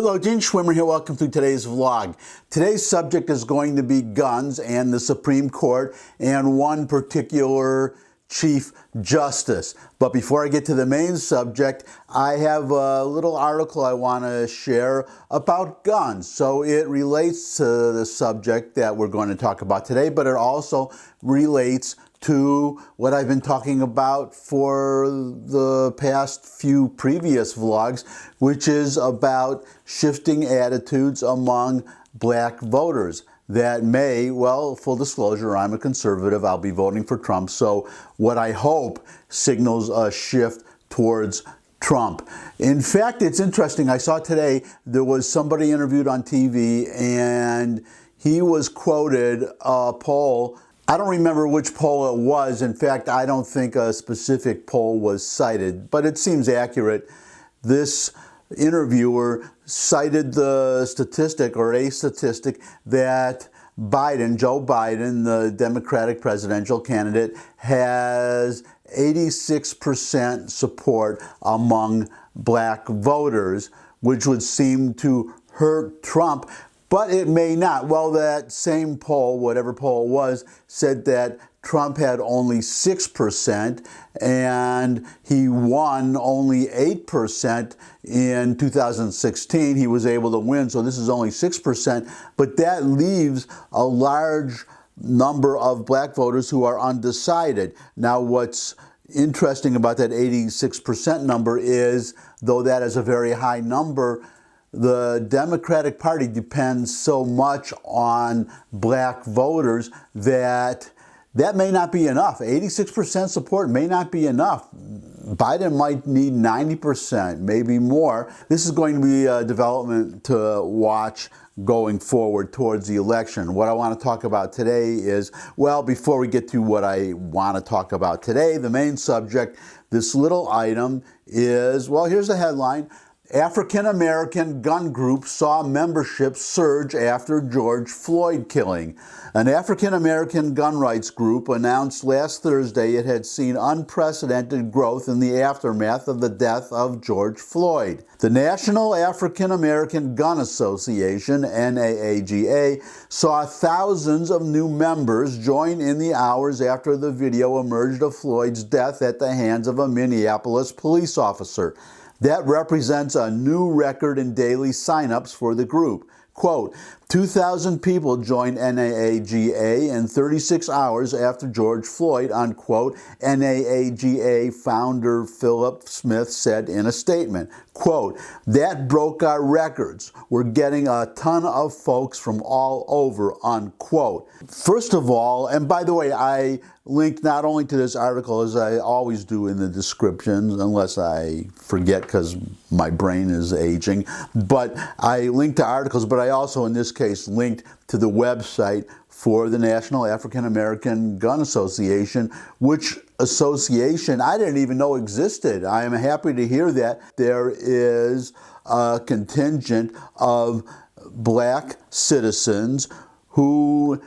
Hello, Gene Schwimmer here. Welcome to today's vlog. Today's subject is going to be guns and the Supreme Court and one particular Chief Justice. But before I get to the main subject, I have a little article I want to share about guns. So it relates to the subject that we're going to talk about today, but it also relates to what I've been talking about for the past few previous vlogs, which is about shifting attitudes among black voters that may, well, full disclosure, I'm a conservative, I'll be voting for Trump, so what I hope signals a shift towards Trump. In fact, it's interesting, I saw today there was somebody interviewed on TV and he was quoted a poll. I don't remember which poll it was. In fact, I don't think a specific poll was cited, but it seems accurate. This interviewer cited the statistic, or a statistic, that Joe Biden, the Democratic presidential candidate, has 86% support among black voters, which would seem to hurt Trump. But it may not. Well, that same poll, whatever poll it was, said that Trump had only 6% and he won only 8% in 2016. He was able to win, so this is only 6%. But that leaves a large number of black voters who are undecided. Now, what's interesting about that 86% number is, though that is a very high number, the Democratic Party depends so much on black voters that may not be enough. 86% support may not be enough. Biden might need 90%, maybe more. This is going to be a development to watch going forward towards the election. What I want to talk about today is, well, before we get to what I want to talk about today, the main subject, this little item is, well, here's the headline. African-American gun group saw membership surge after George Floyd killing. An African-American gun rights group announced last Thursday it had seen unprecedented growth in the aftermath of the death of George Floyd. The National African-American Gun Association, NAAGA, saw thousands of new members join in the hours after the video emerged of Floyd's death at the hands of a Minneapolis police officer. That represents a new record in daily signups for the group. Quote, 2,000 people joined NAAGA in 36 hours after George Floyd, unquote, NAAGA founder Philip Smith said in a statement. Quote, that broke our records. We're getting a ton of folks from all over, unquote. First of all, and by the way, I linked not only to this article, as I always do in the descriptions, unless I forget because my brain is aging, but I linked to articles, but I also, in this case, linked to the website for the National African-American Gun Association, which association I didn't even know existed. I am happy to hear that there is a contingent of black citizens who,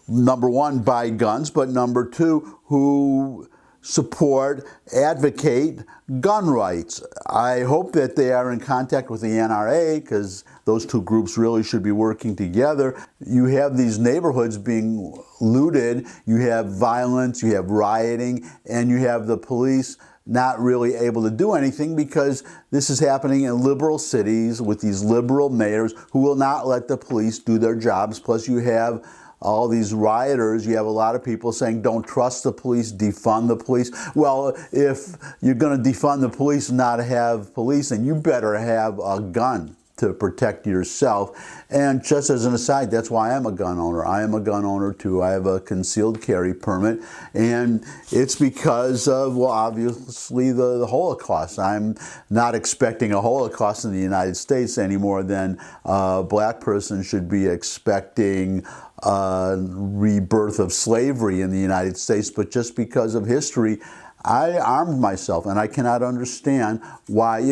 number one, buy guns, but number two, who support, advocate gun rights. I hope that they are in contact with the NRA, because those two groups really should be working together. You have these neighborhoods being looted, you have violence, you have rioting, and you have the police not really able to do anything because this is happening in liberal cities with these liberal mayors who will not let the police do their jobs. Plus you have all these rioters, you have a lot of people saying, don't trust the police, defund the police. Well, if you're going to defund the police and not have police, then you better have a gun to protect yourself. And just as an aside, that's why I'm a gun owner. I am a gun owner too. I have a concealed carry permit, and it's because of, well, obviously the Holocaust. I'm not expecting a Holocaust in the United States any more than a black person should be expecting rebirth of slavery in the United States, but just because of history, I armed myself, and I cannot understand why,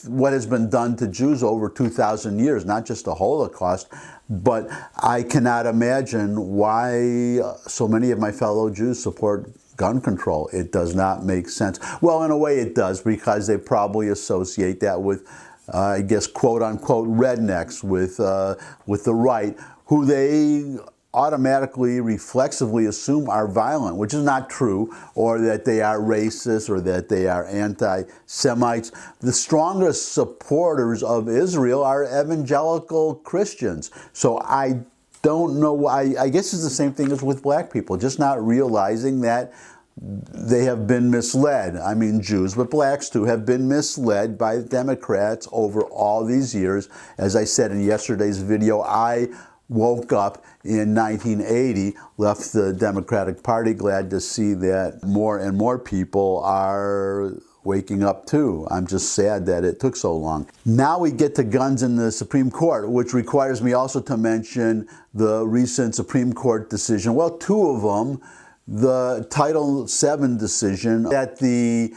what has been done to Jews over 2,000 years, not just the Holocaust, but I cannot imagine why so many of my fellow Jews support gun control. It does not make sense. Well, in a way it does, because they probably associate that with I guess, quote-unquote rednecks with the right, who they automatically, reflexively assume are violent, which is not true, or that they are racist, or that they are anti-Semites. The strongest supporters of Israel are evangelical Christians. So I don't know why. I guess it's the same thing as with black people, just not realizing that they have been misled. I mean, Jews, but blacks too, have been misled by the Democrats over all these years. As I said in yesterday's video, I woke up in 1980, left the Democratic Party, glad to see that more and more people are waking up too. I'm just sad that it took so long. Now we get to guns in the Supreme Court, which requires me also to mention the recent Supreme Court decision, well, two of them, the Title VII decision that the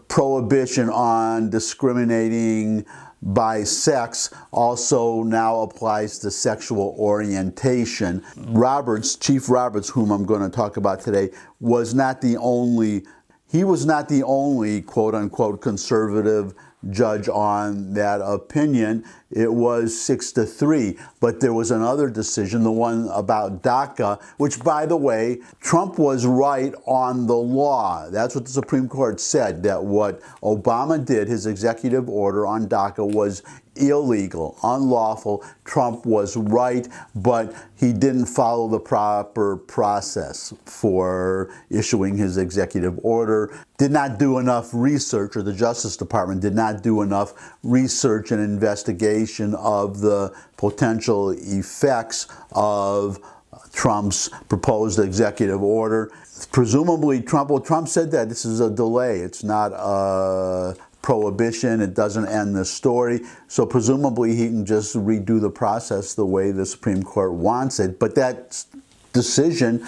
prohibition on discriminating by sex also now applies to sexual orientation. Chief Roberts, whom I'm going to talk about today, was not the only quote-unquote conservative judge on that opinion. It was 6-3, but there was another decision, the one about DACA, which, by the way, Trump was right on the law. That's what the Supreme Court said, that what Obama did, his executive order on DACA, was illegal, unlawful. Trump was right, but he didn't follow the proper process for issuing his executive order, did not do enough research, or the Justice Department did not do enough research and investigation of the potential effects of Trump's proposed executive order. Presumably, Trump said that this is a delay. It's not a prohibition. It doesn't end the story. So presumably he can just redo the process the way the Supreme Court wants it. But that decision,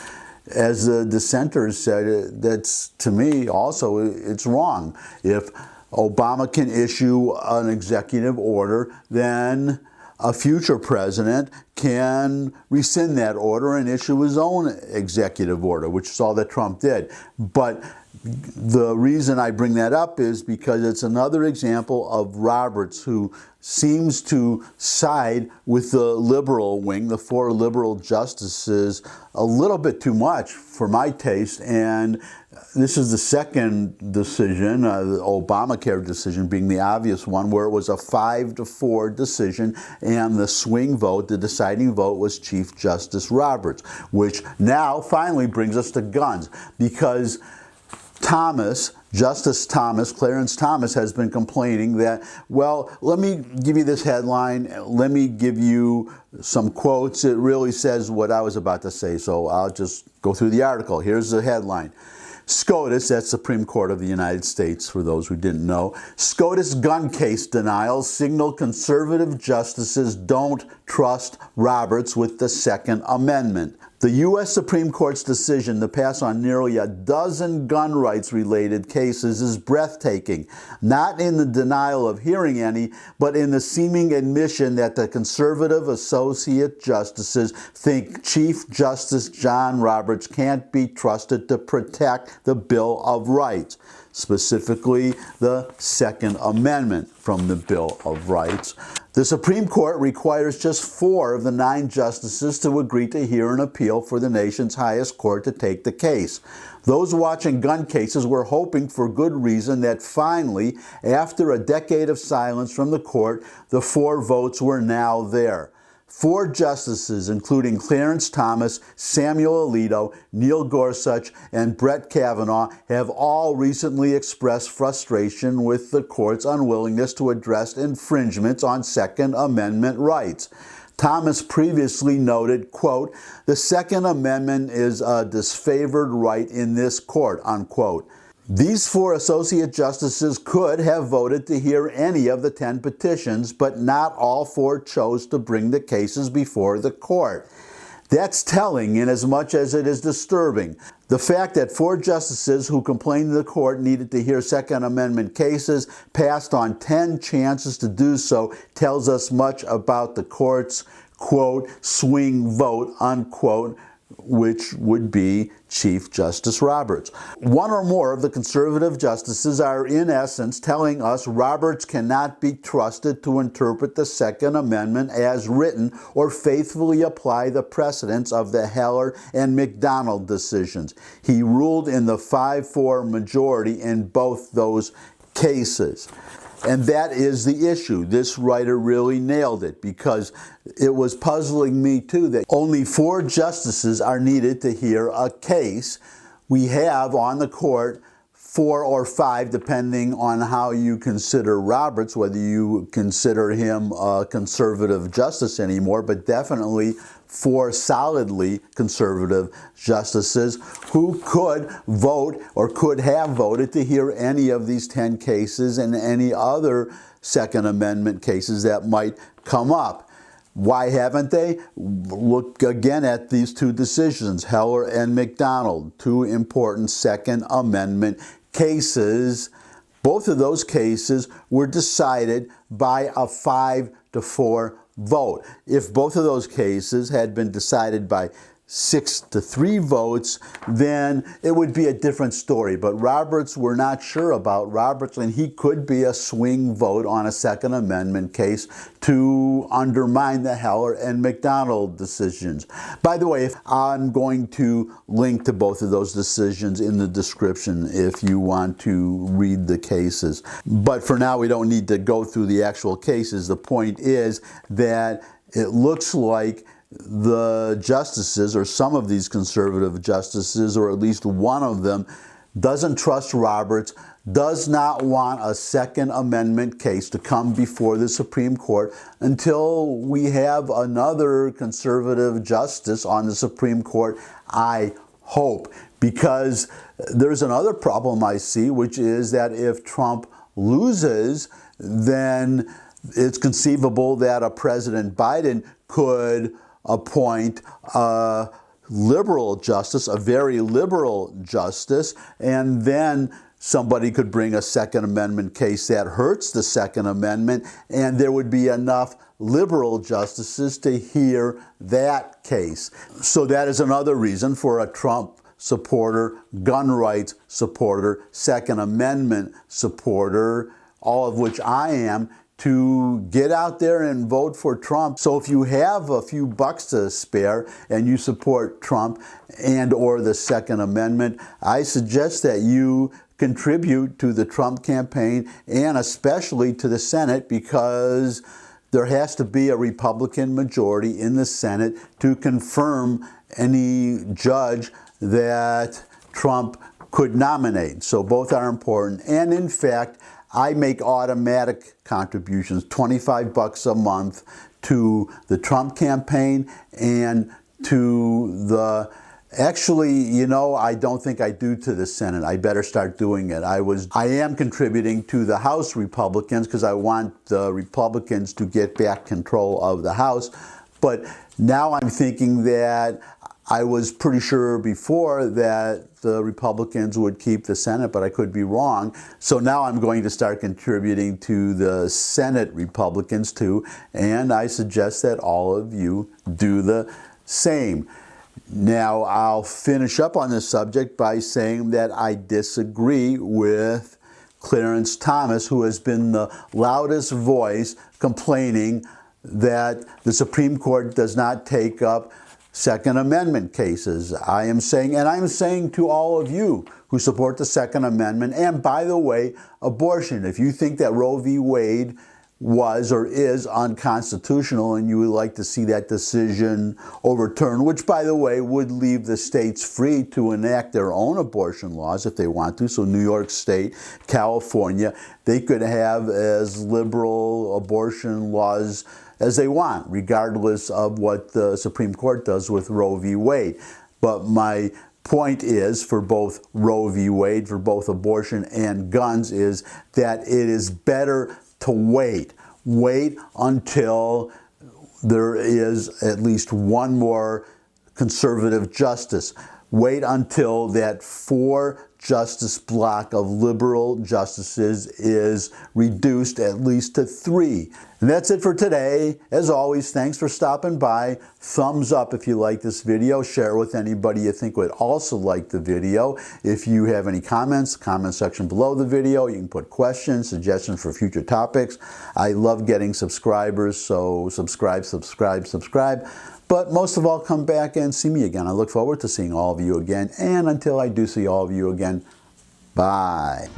as the dissenters said, that's, to me also, it's wrong. If Obama can issue an executive order, then a future president can rescind that order and issue his own executive order, which is all that Trump did. But the reason I bring that up is because it's another example of Roberts, who seems to side with the liberal wing, the four liberal justices, a little bit too much for my taste. And this is the second decision, the Obamacare decision being the obvious one, where it was a 5-4 decision, and the swing vote, the deciding vote, was Chief Justice Roberts, which now finally brings us to guns, because Justice Clarence Thomas has been complaining that, well, let me give you this headline, let me give you some quotes. It really says what I was about to say, so I'll just go through the article. Here's the headline. SCOTUS, that's Supreme Court of the United States, for those who didn't know. SCOTUS gun case denials signal conservative justices don't trust Roberts with the Second Amendment. The U.S. Supreme Court's decision to pass on nearly a dozen gun rights-related cases is breathtaking, not in the denial of hearing any, but in the seeming admission that the conservative associate justices think Chief Justice John Roberts can't be trusted to protect the Bill of Rights, specifically the Second Amendment from the Bill of Rights. The Supreme Court requires just 4 of the 9 justices to agree to hear an appeal for the nation's highest court to take the case. Those watching gun cases were hoping, for good reason, that finally, after a decade of silence from the court, the 4 votes were now there. 4 justices, including Clarence Thomas, Samuel Alito, Neil Gorsuch, and Brett Kavanaugh, have all recently expressed frustration with the court's unwillingness to address infringements on Second Amendment rights. Thomas previously noted, quote, "The Second Amendment is a disfavored right in this court," unquote. These 4 associate justices could have voted to hear any of the 10 petitions, but not all 4 chose to bring the cases before the court. That's telling in as much as it is disturbing. The fact that 4 justices who complained the court needed to hear Second Amendment cases passed on 10 chances to do so tells us much about the court's, quote, swing vote, unquote, which would be Chief Justice Roberts. One or more of the conservative justices are in essence telling us Roberts cannot be trusted to interpret the Second Amendment as written or faithfully apply the precedents of the Heller and McDonald decisions. He ruled in the 5-4 majority in both those cases. And that is the issue. This writer really nailed it, because it was puzzling me too that only 4 justices are needed to hear a case. We have on the court 4 or 5, depending on how you consider Roberts, whether you consider him a conservative justice anymore, but definitely 4 solidly conservative justices who could vote or could have voted to hear any of these 10 cases and any other Second Amendment cases that might come up. Why haven't they? Look again at these 2 decisions, Heller and McDonald, 2 important Second Amendment cases. Both of those cases were decided by a 5-4 vote. If both of those cases had been decided by 6-3 votes, then it would be a different story. But Roberts, we're not sure about Roberts, and he could be a swing vote on a Second Amendment case to undermine the Heller and McDonald decisions. By the way, I'm going to link to both of those decisions in the description if you want to read the cases. But for now, we don't need to go through the actual cases. The point is that it looks like the justices, or some of these conservative justices, or at least one of them, doesn't trust Roberts, does not want a Second Amendment case to come before the Supreme Court until we have another conservative justice on the Supreme Court, I hope. Because there's another problem I see, which is that if Trump loses, then it's conceivable that a President Biden could appoint a liberal justice, a very liberal justice, and then somebody could bring a Second Amendment case that hurts the Second Amendment, and there would be enough liberal justices to hear that case. So that is another reason for a Trump supporter, gun rights supporter, Second Amendment supporter, all of which I am, to get out there and vote for Trump. So if you have a few bucks to spare and you support Trump and or the Second Amendment, I suggest that you contribute to the Trump campaign and especially to the Senate, because there has to be a Republican majority in the Senate to confirm any judge that Trump could nominate. So both are important. And in fact, I make automatic contributions, 25 bucks a month, to the Trump campaign and to the, actually, you know, I don't think I do to the Senate. I better start doing it. I am contributing to the House Republicans because I want the Republicans to get back control of the House. But now I'm thinking that I was pretty sure before that the Republicans would keep the Senate, but I could be wrong. So now I'm going to start contributing to the Senate Republicans too, and I suggest that all of you do the same. Now, I'll finish up on this subject by saying that I disagree with Clarence Thomas, who has been the loudest voice complaining that the Supreme Court does not take up Second Amendment cases. I am saying, and I'm saying to all of you who support the Second Amendment, and by the way, abortion, if you think that Roe v. Wade was or is unconstitutional and you would like to see that decision overturned, which by the way would leave the states free to enact their own abortion laws if they want to. So New York State, California, they could have as liberal abortion laws as they want, regardless of what the Supreme Court does with Roe v. Wade. But my point is, for both Roe v. Wade, for both abortion and guns, is that it is better to wait. Wait until there is at least one more conservative justice. Wait until that 4 justice block of liberal justices is reduced at least to 3. And that's it for today. As always, thanks for stopping by. Thumbs up if you like this video. Share it with anybody you think would also like the video. If you have any comments, comment section below the video. You can put questions, suggestions for future topics. I love getting subscribers, so subscribe. But most of all, come back and see me again. I look forward to seeing all of you again. And until I do see all of you again, bye.